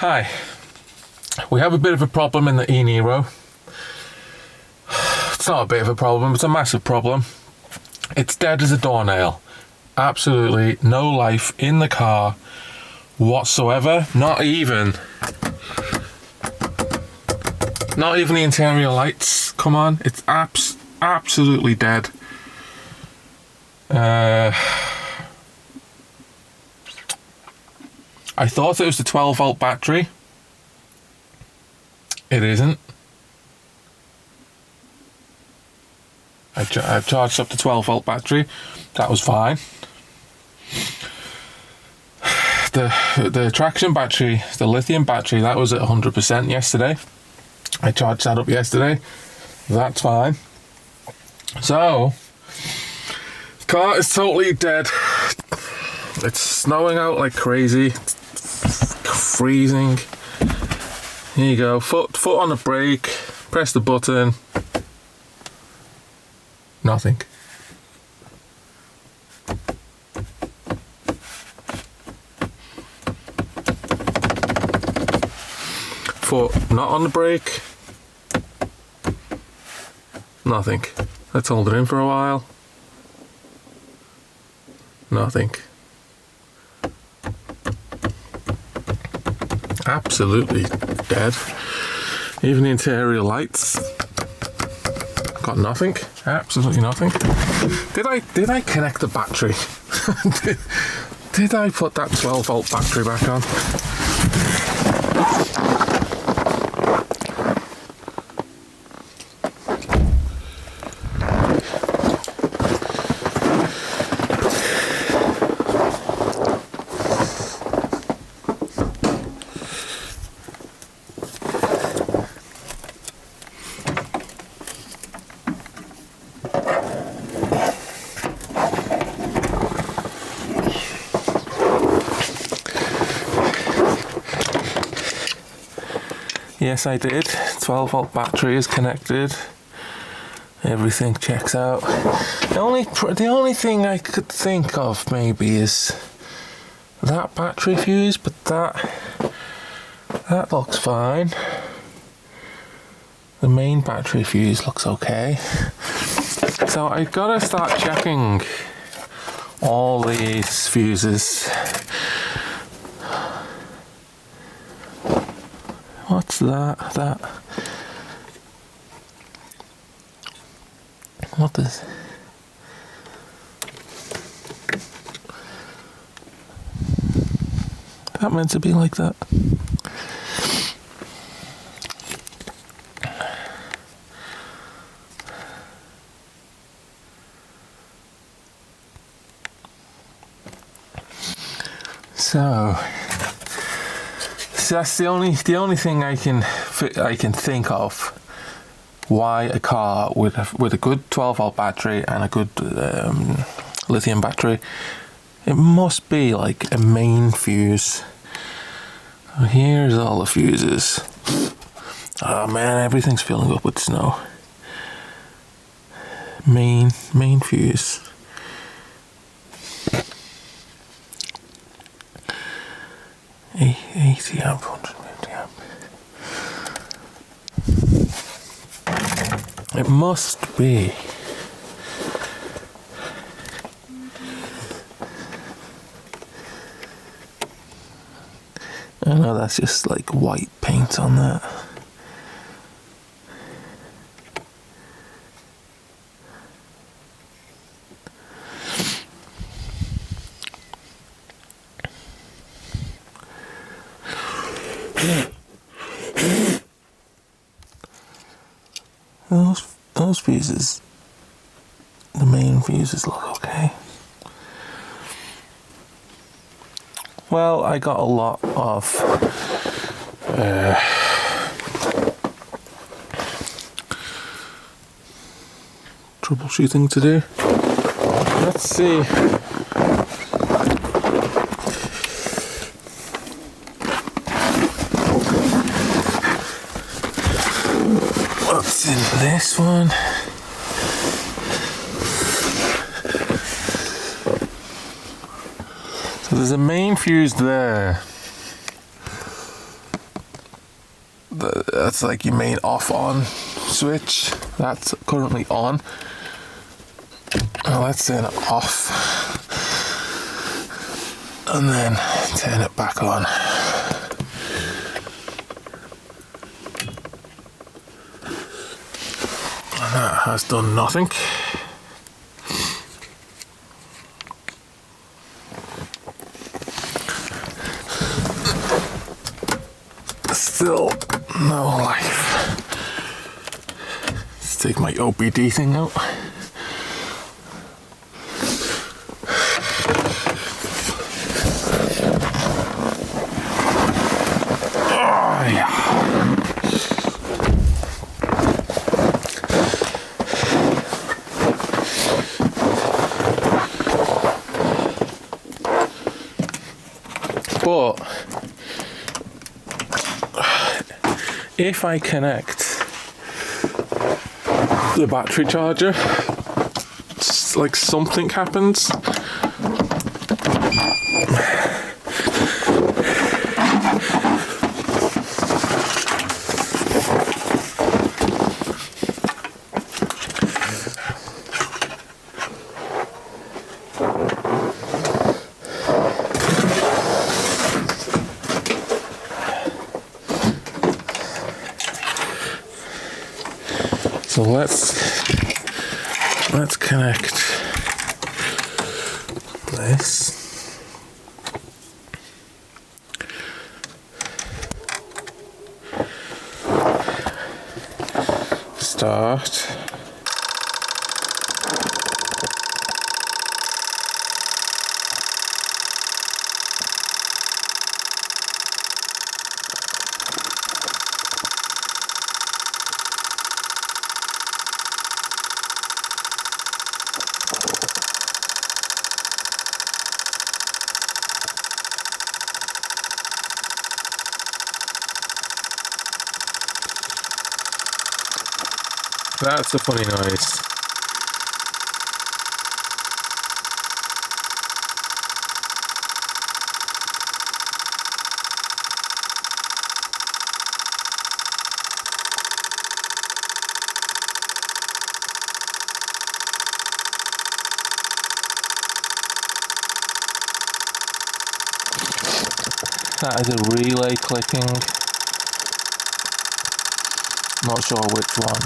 Hi. We have a bit of a problem in the e-niro. It's not a bit of a problem, it's a massive problem. It's dead as a doornail. Absolutely no life in the car whatsoever. Not even the interior lights. Come on, it's absolutely dead. I thought it was the 12-volt battery. It isn't. I charged up the 12-volt battery. That was fine. The traction battery, the lithium battery, that was at 100% yesterday. I charged that up yesterday. That's fine. So, the car is totally dead. It's snowing out like crazy. It's freezing. Here you go. Foot on the brake. Press the button. Nothing. Foot not on the brake. Nothing. Let's hold it in for a while. Nothing. Absolutely dead. Even the interior lights. Got nothing. Absolutely nothing. Did I connect the battery? did I put that 12-volt battery back on? Yes, I did. 12-volt battery is connected. Everything checks out. The only thing I could think of maybe is that battery fuse, but that looks fine. The main battery fuse looks okay. So I gotta start checking all these fuses. What's that? What is... that meant to be like that? So that's the only thing I can think of why a car with a good 12-volt battery and a good lithium battery, it must be like a main fuse. Here's all the fuses. Oh man, everything's filling up with snow. Main fuse. $80 amp, $150 amp. It must be. I know that's just like white paint on that. Those fuses, the main fuses look okay. Well, I got a lot of troubleshooting to do. Let's see. What's in this one? So there's a main fuse there. that's like your main off-on switch. That's currently on. Now let's turn it off and then turn it back on. And that has done nothing. Still no life. Let's take my OBD thing out. Oh, yeah. But if I connect the battery charger, like something happens. So let's connect this. Start. That's a funny noise. That is a relay clicking. Not sure which one.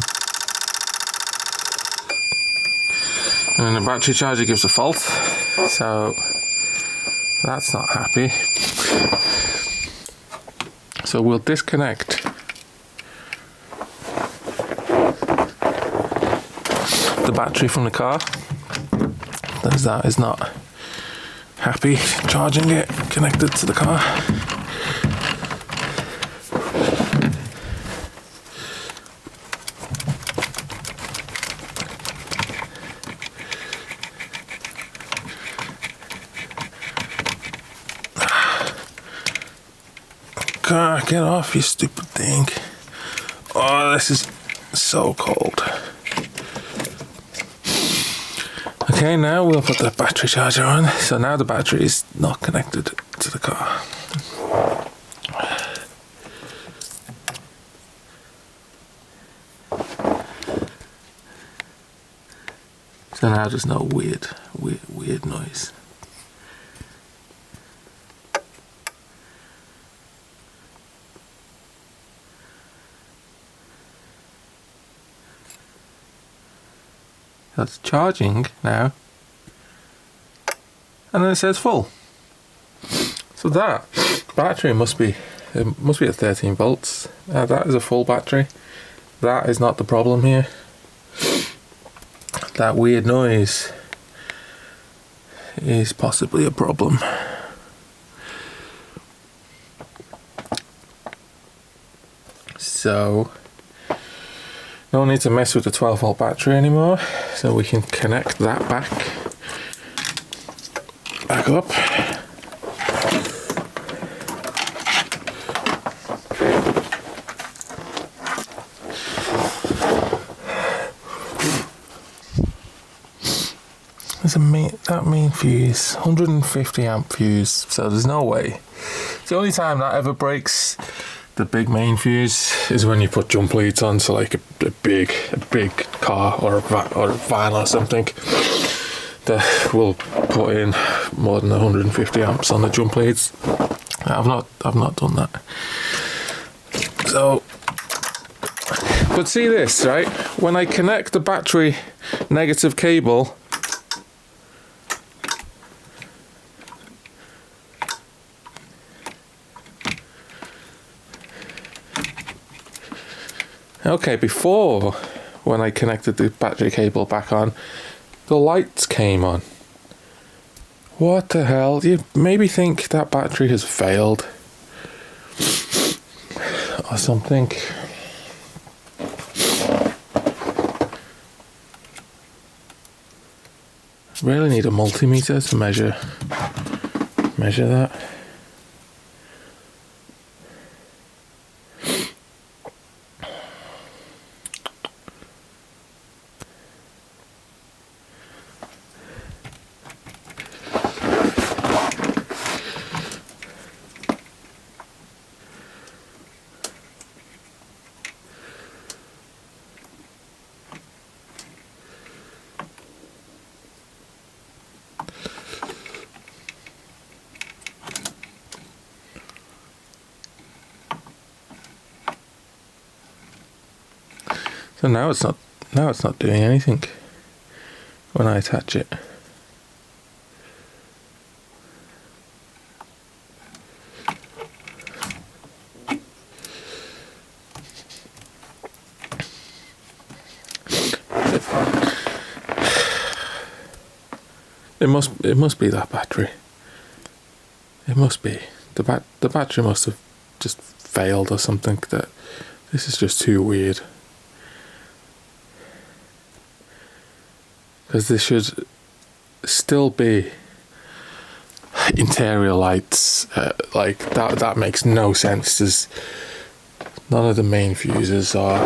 And the battery charger gives a fault, so that's not happy. So we'll disconnect the battery from the car, as that is not happy charging it connected to the car. God, get off, you stupid thing. Oh, this is so cold. Okay, now we'll put the battery charger on. So now the battery is not connected to the car. So now there's no weird noise. That's charging now, and then it says full. So that battery must be at 13 volts. That is a full battery. That is not the problem here. That weird noise is possibly a problem. So no need to mess with the 12 volt battery anymore, so we can connect that back up. There's that main fuse, 150 amp fuse, so there's no way. It's the only time that ever breaks the big main fuse is when you put jump leads on, so like a big car or a van or something that will put in more than 150 amps on the jump leads. I've not done that. So, but see this, right? When I connect the battery negative cable, okay, before, when I connected the battery cable back on, the lights came on. What the hell? You maybe think that battery has failed or something. Really need a multimeter to measure that. So now it's not doing anything when I attach it. It must be that battery. It must be the battery must have just failed or something. That this is just too weird. Because there should still be interior lights, like that makes no sense. There's none of the main fuses are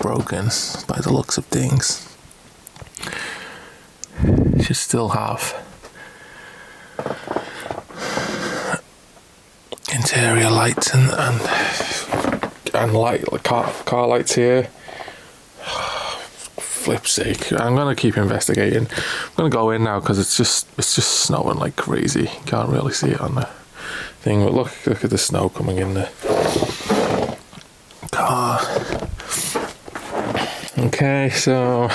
broken by the looks of things. You should still have interior lights and light car lights here. Flip's sake, I'm gonna keep investigating. I'm gonna go in now because it's just snowing like crazy. You can't really see it on the thing, but look at the snow coming in the car. Okay, so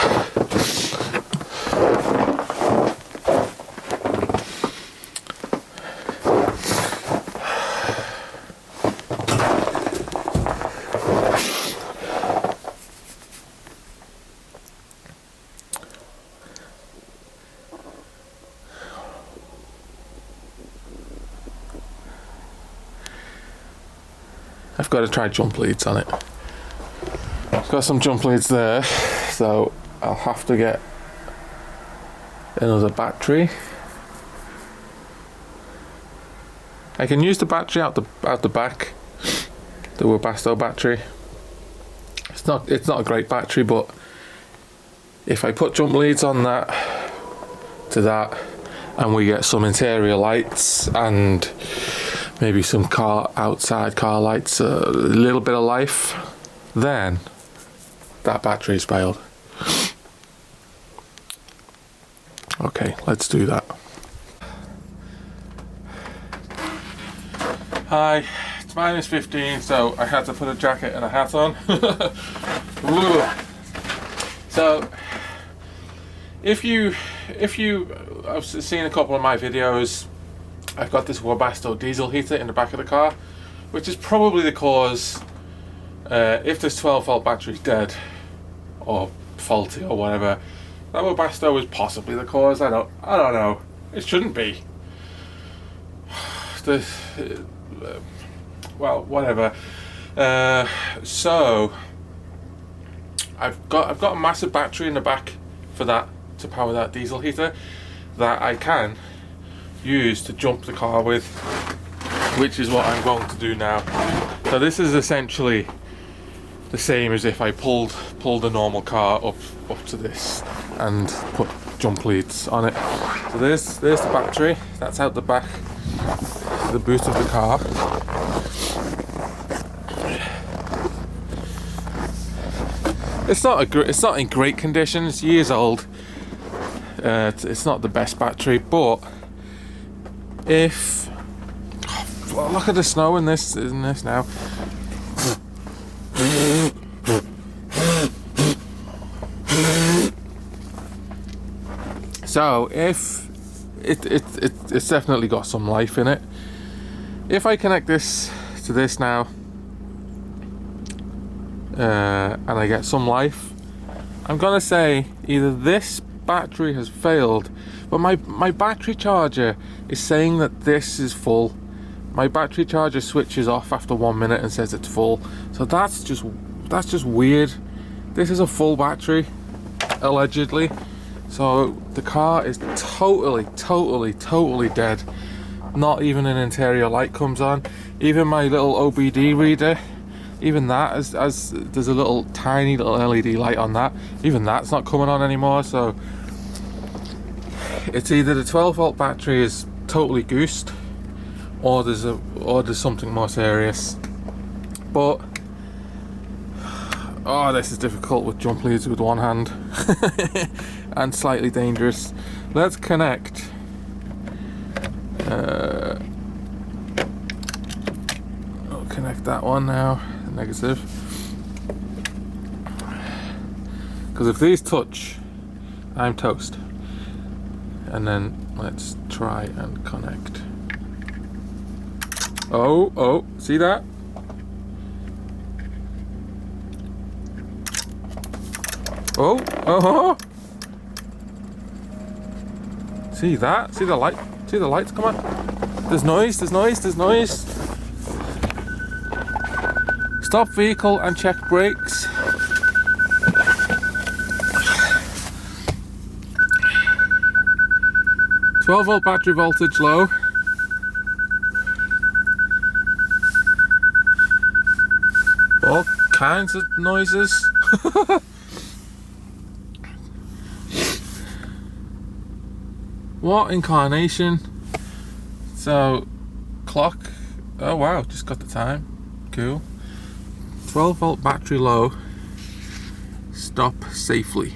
I've got to try jump leads on it. I've got some jump leads there, so I'll have to get another battery. I can use the battery out the back, the Webasto battery. It's not a great battery, but if I put jump leads on that to that, and we get some interior lights and maybe some outside car lights, a little bit of life, then that battery's failed. Okay, let's do that. Hi, it's -15, so I had to put a jacket and a hat on. So if you have seen a couple of my videos, I've got this Webasto diesel heater in the back of the car, which is probably the cause. If this 12-volt battery is dead or faulty or whatever, that Webasto is possibly the cause. I don't know. It shouldn't be. Well, whatever. So I've got a massive battery in the back for that, to power that diesel heater, that I can use to jump the car with, which is what I'm going to do now. So this is essentially the same as if I pulled a normal car up to this and put jump leads on it. So there's the battery, that's out the back, the boot of the car. It's not in great condition. It's years old. It's not the best battery, but if look at the snow in this now. So if it's definitely got some life in it. If I connect this to this now, and I get some life, I'm gonna say either this battery has failed, but my battery charger is saying that this is full. My battery charger switches off after 1 minute and says it's full, so that's just weird. This is a full battery, allegedly, so the car is totally dead. Not even an interior light comes on. Even my little OBD reader, even that, as there's a little tiny little LED light on that, even that's not coming on anymore. So it's either the 12-volt battery is totally goosed, or there's something more serious. But oh, this is difficult with jump leads with one hand and slightly dangerous. Let's connect I'll connect that one now, negative, because if these touch, I'm toast. And then let's try and connect. Oh, see that? Oh. See that? See the light? See the lights come on? There's noise. Stop vehicle and check brakes. "12-volt battery voltage low." All kinds of noises. What incarnation? So, clock. Oh wow, just got the time. Cool. 12-volt battery low. Stop safely.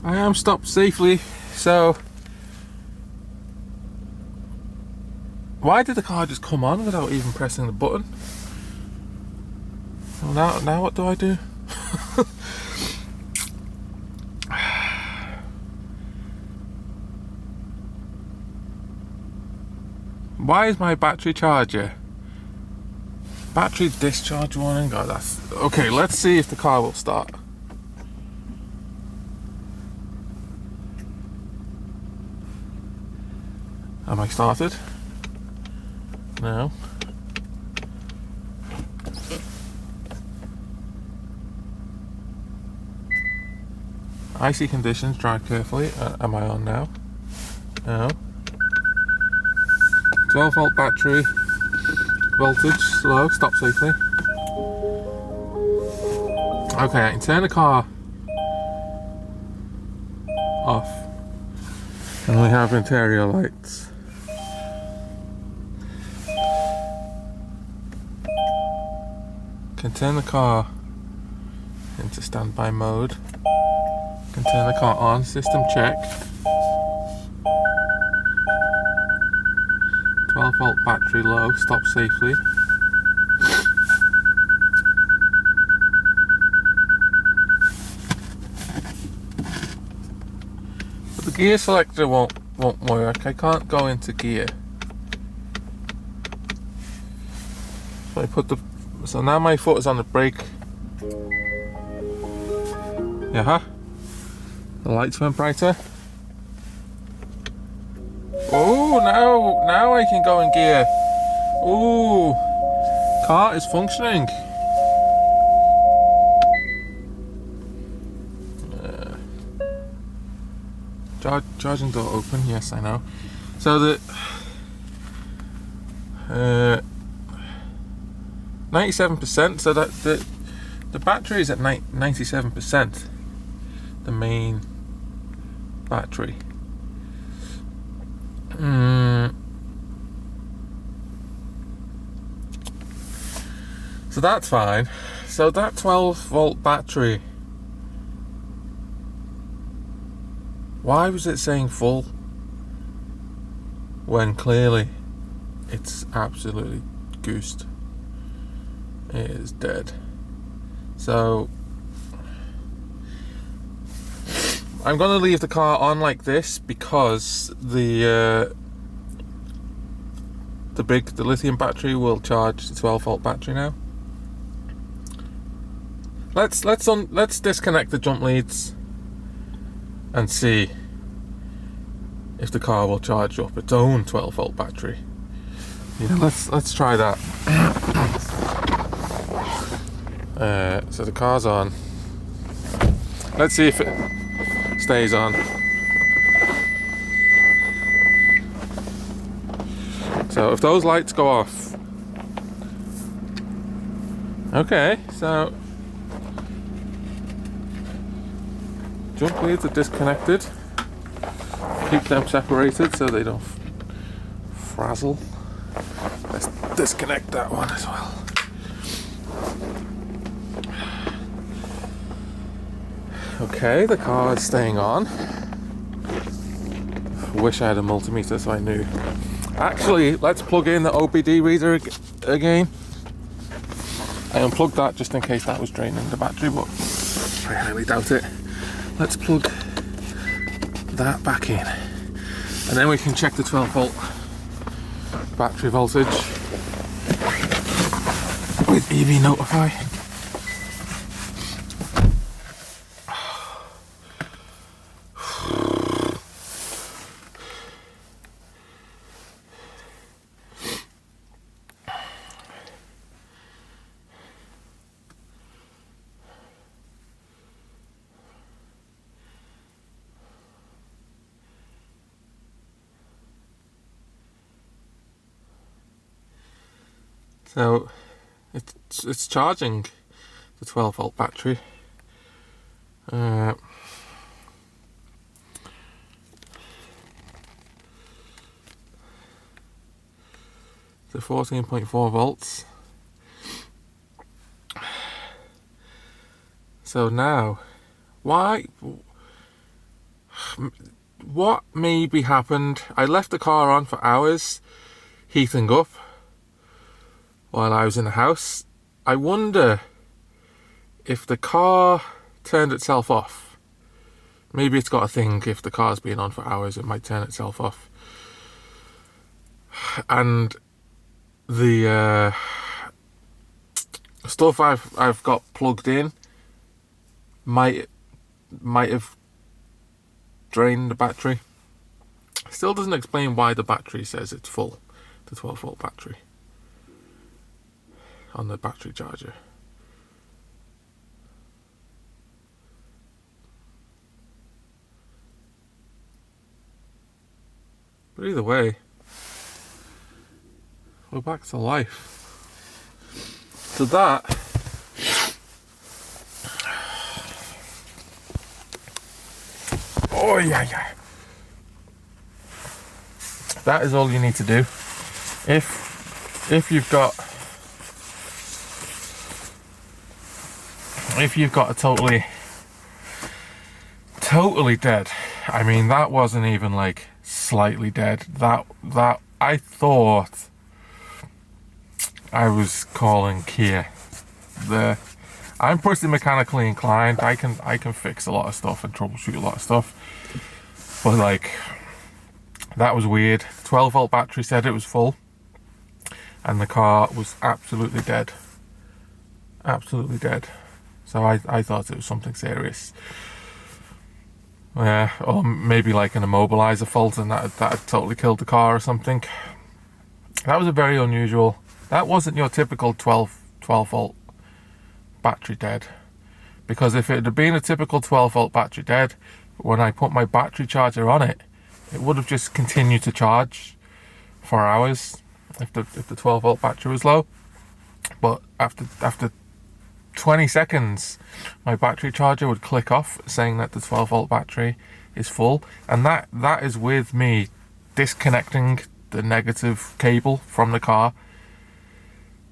I am stopped safely. So, why did the car just come on without even pressing the button? Well, now what do I do? Why is my battery charger? Battery discharge warning. Oh, that's okay. Let's see if the car will start. Am I started? No. Icy conditions, drive carefully. Am I on now? No. 12-volt battery, voltage slow, stop safely. Okay, I can turn the car off, and we have interior lights. Can turn the car into standby mode. Can turn the car on, system checked. 12-volt battery low, stop safely. But the gear selector won't work. I can't go into gear. So now my foot is on the brake. Yeah. The lights went brighter. Oh, now I can go in gear. Oh, car is functioning. Charging door open. Yes, I know. So the 97%. So that the battery is at 97%. The main battery. So that's fine. So that 12-volt battery, why was it saying full when clearly it's absolutely goosed? It is dead. So I'm going to leave the car on like this because the lithium battery will charge the 12-volt battery now. Let's disconnect the jump leads and see if the car will charge up its own 12-volt battery. Yeah, let's try that. So the car's on. Let's see if it stays on. So if those lights go off, okay, so jump leads are disconnected. Keep them separated so they don't frazzle. Let's disconnect that one as well. Okay, the car is staying on. Wish I had a multimeter so I knew. Actually, let's plug in the OBD reader again. I unplugged that just in case that was draining the battery, but I highly doubt it. Let's plug that back in, and then we can check the 12-volt battery voltage with EV Notify. So it's charging the 12-volt battery. The 14.4 volts. So now, what maybe happened? I left the car on for hours, heating up, while I was in the house. I wonder if the car turned itself off. Maybe it's got a thing, if the car's been on for hours, it might turn itself off. And the stuff I've got plugged in might have drained the battery. Still doesn't explain why the battery says it's full, the 12-volt battery on the battery charger. But either way, we're back to life. So that that is all you need to do. If you've got a totally dead, I mean, that wasn't even like slightly dead, that I thought I was calling Kia. I'm pretty mechanically inclined. I can fix a lot of stuff and troubleshoot a lot of stuff, but like, that was weird. 12-volt battery said it was full, and the car was absolutely dead. Absolutely dead. So I thought it was something serious. Or maybe like an immobilizer fault, and that had totally killed the car or something. That was a very unusual. That wasn't your typical 12-volt battery dead. Because if it had been a typical 12-volt battery dead, when I put my battery charger on it, it would have just continued to charge for hours if the 12-volt battery was low. But after 20 seconds, my battery charger would click off saying that the 12-volt battery is full, and that is with me disconnecting the negative cable from the car.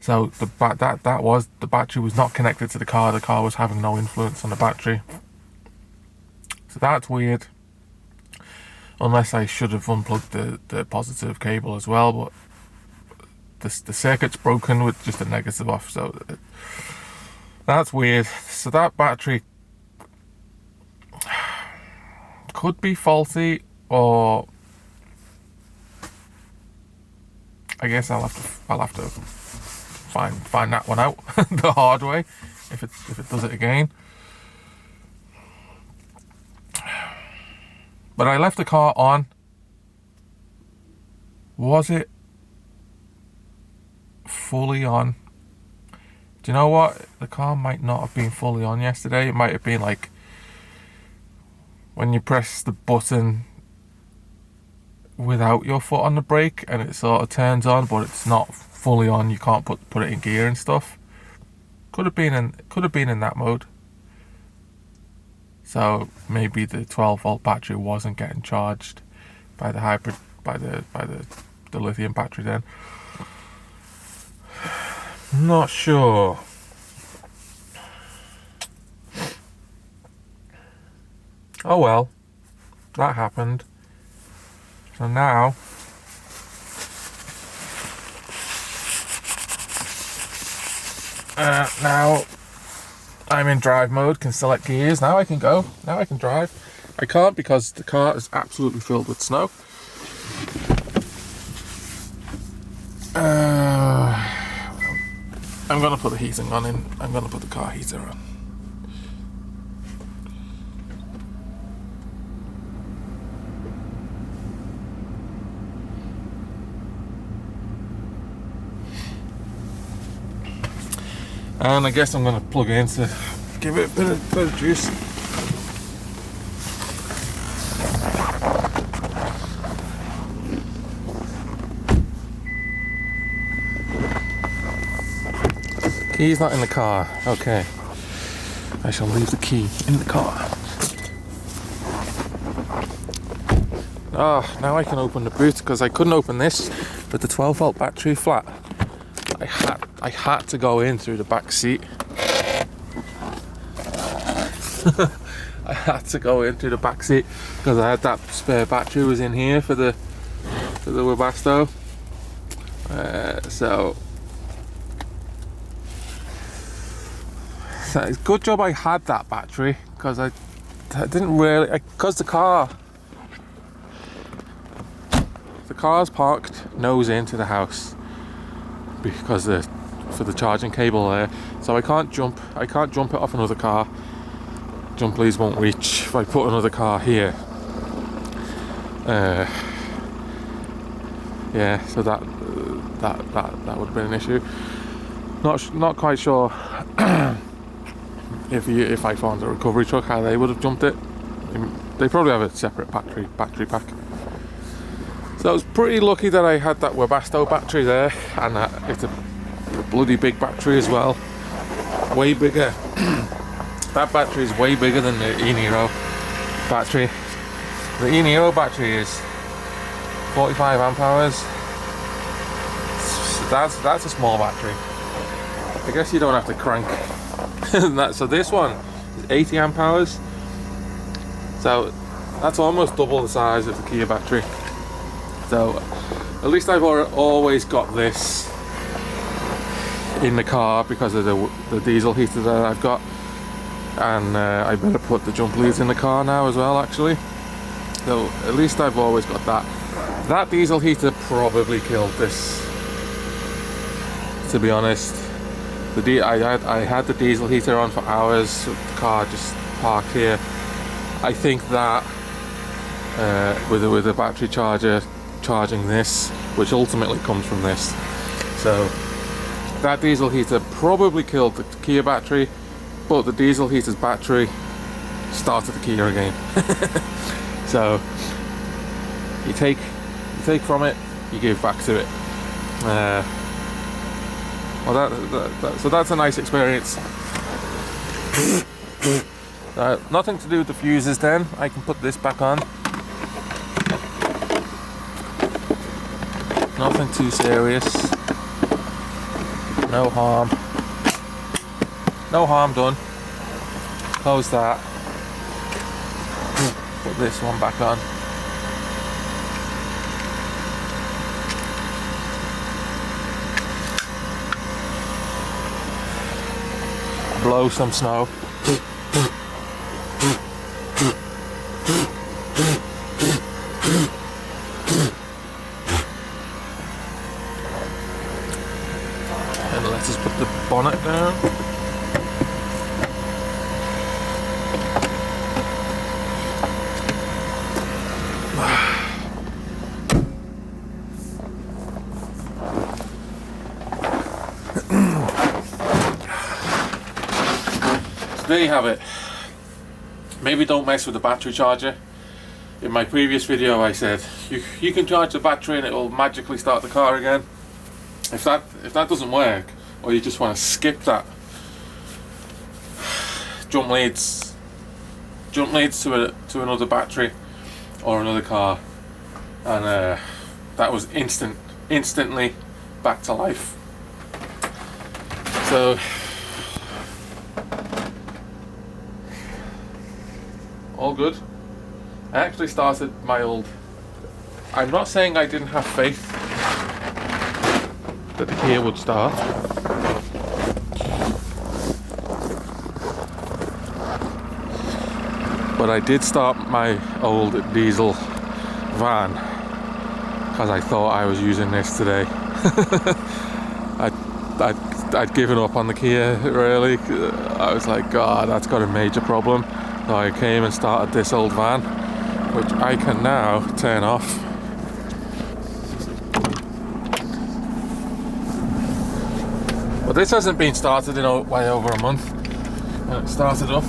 So the battery was not connected to the car. The car was having no influence on the battery. So that's weird. Unless I should have unplugged the positive cable as well, but the circuit's broken with just a negative off, so that's weird. So that battery could be faulty, or I guess I'll have to find that one out the hard way if it does it again. But I left the car on. Was it fully on? Do you know what? The car might not have been fully on yesterday. It might have been like when you press the button without your foot on the brake and it sort of turns on, but it's not fully on. You can't put it in gear and stuff. Could have been in that mode. So maybe the 12-volt battery wasn't getting charged by the hybrid, by the lithium battery then. Not sure. Oh well, that happened. So now I'm in drive mode, can select gears. Now I can go. Now I can drive. I can't because the car is absolutely filled with snow. I'm gonna put the heating on in. I'm gonna put the car heater on. And I guess I'm gonna plug it in to give it a bit of juice. Key's not in the car. Okay. I shall leave the key in the car. Ah, now I can open the boot because I couldn't open this with the 12-volt battery flat. I had to go in through the back seat. I had to go in through the back seat because I had that spare battery was in here for the Webasto. So it's a good job I had that battery because I didn't really, because the car's parked nose into the house because for the charging cable there, so I can't jump it off another car. Jump leads won't reach if I put another car here. Yeah, so that would have been an issue. Not quite sure if I found a recovery truck how they would have jumped it. They probably have a separate battery pack. So I was pretty lucky that I had that Webasto battery there, and it's a bloody big battery as well. Way bigger. That battery is way bigger than the e-niro battery. The e-niro battery is 45 amp hours. So that's a small battery. I guess you don't have to crank that. So this one is 80 amp hours. So that's almost double the size of the Kia battery. So at least I've always got this in the car because of the diesel heater that I've got. And I better put the jump leads in the car now as well, actually. So at least I've always got that. That diesel heater probably killed this, to be honest. I had the diesel heater on for hours, the car just parked here. I think that with the battery charger charging this, which ultimately comes from this, so that diesel heater probably killed the Kia battery, but the diesel heater's battery started the Kia again. So you take from it, you give back to it. So that's a nice experience. Nothing to do with the fuses then. I can put this back on. Nothing too serious. No harm. No harm done. Close that. Put this one back on. Blow some snow. And let's just put the bonnet down. There you have it. Maybe don't mess with the battery charger. In my previous video I said you can charge the battery and it will magically start the car again. If that doesn't work, or you just want to skip that, jump leads to another battery or another car, and that was instantly back to life. So all good. I actually started my old... I'm not saying I didn't have faith that the Kia would start. But I did start my old diesel van because I thought I was using this today. I'd given up on the Kia, really. I was like, God, that's got a major problem. So I came and started this old van, which I can now turn off. But this hasn't been started in way over a month. And it started up.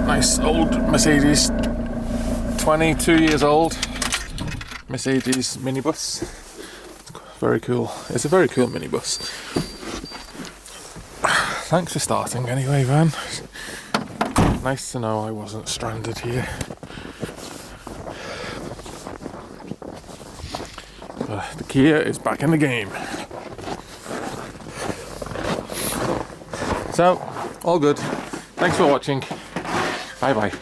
Nice old Mercedes, 22 years old Mercedes minibus. Very cool. It's a very cool minibus. Thanks for starting anyway, van. Nice to know I wasn't stranded here. But the Kia is back in the game. So, all good. Thanks for watching. Bye bye.